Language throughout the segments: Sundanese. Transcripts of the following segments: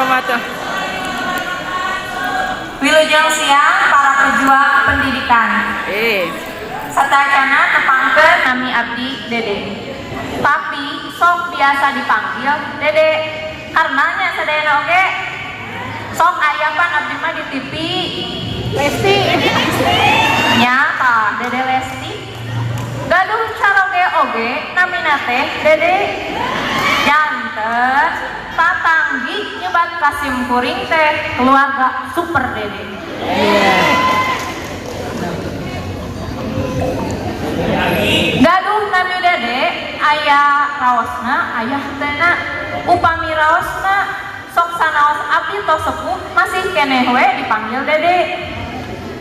wabarakatuh. Wilujeng siang para pejuang pendidikan. Satacana tepangkeun nami abdi Dede. Tapi sok biasa dipanggil Dede. Karenanya sadayana oge sok aya pan abdi mah di TV. Lesti. Nyata Dede Lesti. Gaduh caroge oge namina teh Dede. Janten tatanggi nyebat Kasim Kuring teh keluarga Super Dede. Gaduh nami Dede aya raosna aya tena upami raosna sok sanaos abdi tos sepuh masih keneh we dipanggil Dede.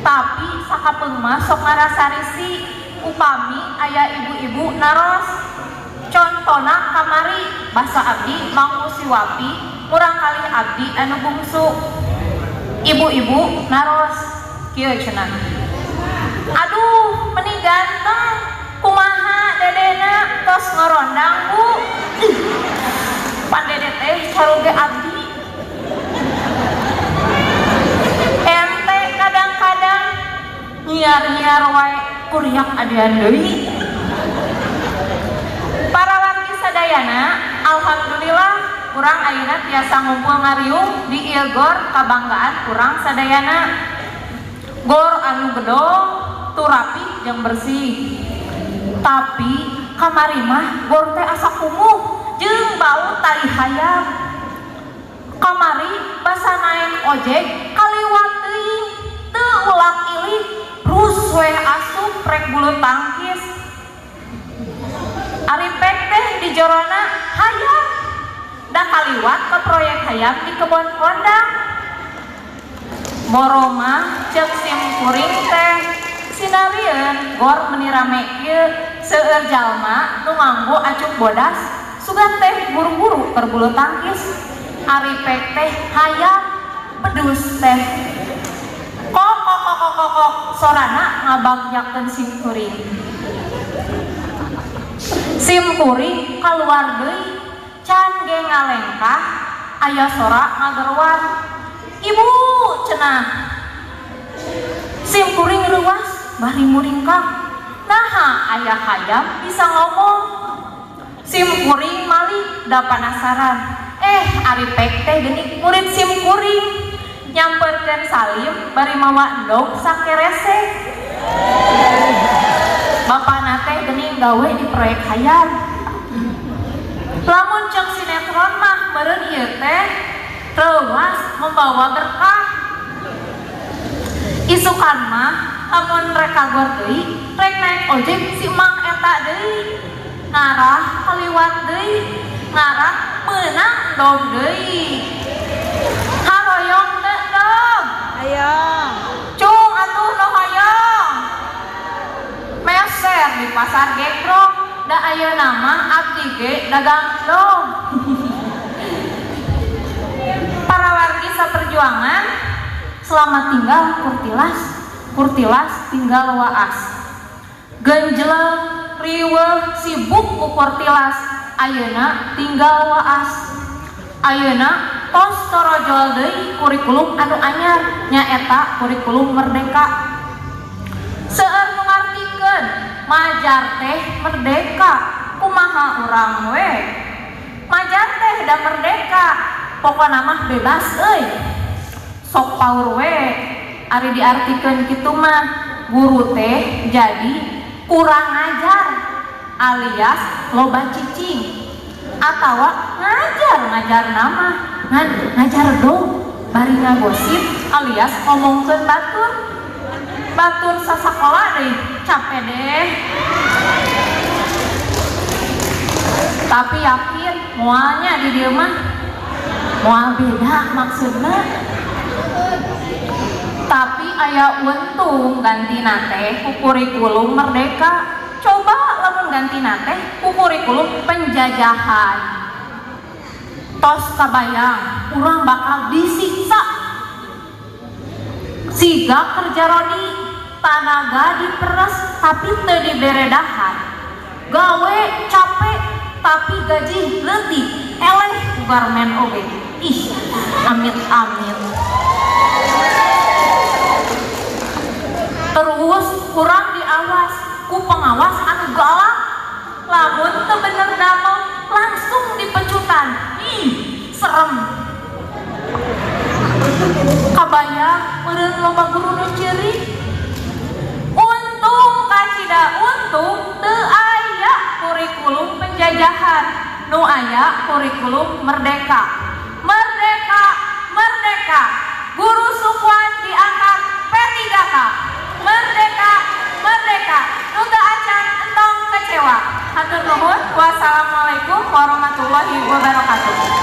Tapi sakapeung mah sok ngarasa risih upami aya ibu-ibu naros. Contona kamari basa abdi mangku siwapi kurang kali abdi anu bungsu. Ibu-ibu naros kieu cenah. Aduh meni ganteng kumaha dedena tos ngorondang Bu. Pan Dede teh caroge abdi. Ente kadang-kadang nyiar-nyiar wae kuriak adian deui. Para wargi sadayana, alhamdulillah kurang ayeuna tiasa ngumpul ngariung di ieu gor kabanggaan kurang sadayana. Gor anu gedong, tu rapi jeung bersih. Tapi kamari mah gor teh asa kumuh jeung bau tai hayam. Kamari basa naik ojek kaliwat teuing, teu ulah ilik, rus we asup rek bulu tangkis. Ari pek teh di jorona hayam da kaliwat ke proyek hayam di kebon kondang. Boroma cek Sim Kuring teh sinarieun gor meuni rame ieu seueur jalma nu nganggo acuk bodas sugan teh buru-buru keur bulu tangkis. Ari pek teh hayam pedus teh kok sorana ngabagjakeun Sim Kuring. Sim Kuring kaluar deui can ge ngalengkah aya sora ngagerwan. Ibu cenah. Sim Kuring reuwas bari muringkang. Naha aya hayam bisa ngomong. Sim Kuring malih da penasaran. Ari pek teh geuning murid Sim Kuring nyamperkeun salim bari mawa endog sakerese. Bapana teh geuning gawe di proyek hayam. Lamun cek sinetron mah meureun ieu teh reuwas membawa berkah. Isukan mah lamun rek kagor deui rek naik ojek si Mang eta deui ngarah kaliwat deui ngarah meunang dog deui. Haroyong teh dog. Hayang. Cung atuh no hayang. Meser di pasar Gegrong da aya nama abdi ge dagang dong. Para wargi saperjuangan selamat tinggal kurtilas tinggal waas. Genjleng riweuh sibuk ku kurtilas ayeuna tinggal waas. Ayeuna tos torojol deui kurikulum anu anyar nyaeta kurikulum merdeka. Seueur nu ngartikeun majar teh merdeka kumaha urang we. Majar teh da merdeka pokona mah bebas euy. Sok paur we ari diartikeun kitu mah guru teh jadi kurang ngajar alias loba cicing atawa ngajar nama ngajar dong bari ngagosip alias ngomongkeun batur sasakola deh capek deh. Tapi yakin moalnya di dieu mah moal beda maksudna. Tapi aya untung gantina teh ku kurikulum merdeka. Coba lamun gantina teh ku kurikulum penjajahan. Tos kabayang urang bakal disiksa. Siga kerja rodi tanaga diperes tapi teu diberedahan. Gawe capek tapi gaji leutik eleh ku garmen oge. Ih, amit-amit. Terus kurang diawas ku pengawas anu galak, lamun teu bener damel langsung dipecutan. Ih, serem. Kabayang meureun loba guru nu ceurik. Untung kacida untung teu aya kurikulum penjajahan, nu aya kurikulum merdeka. Merdeka, merdeka. Guru Sukwan diangkat P3K. Merdeka, merdeka. Nu teu acan entong kecewa. Hatur nuhun. Wassalamualaikum warahmatullahi wabarakatuh.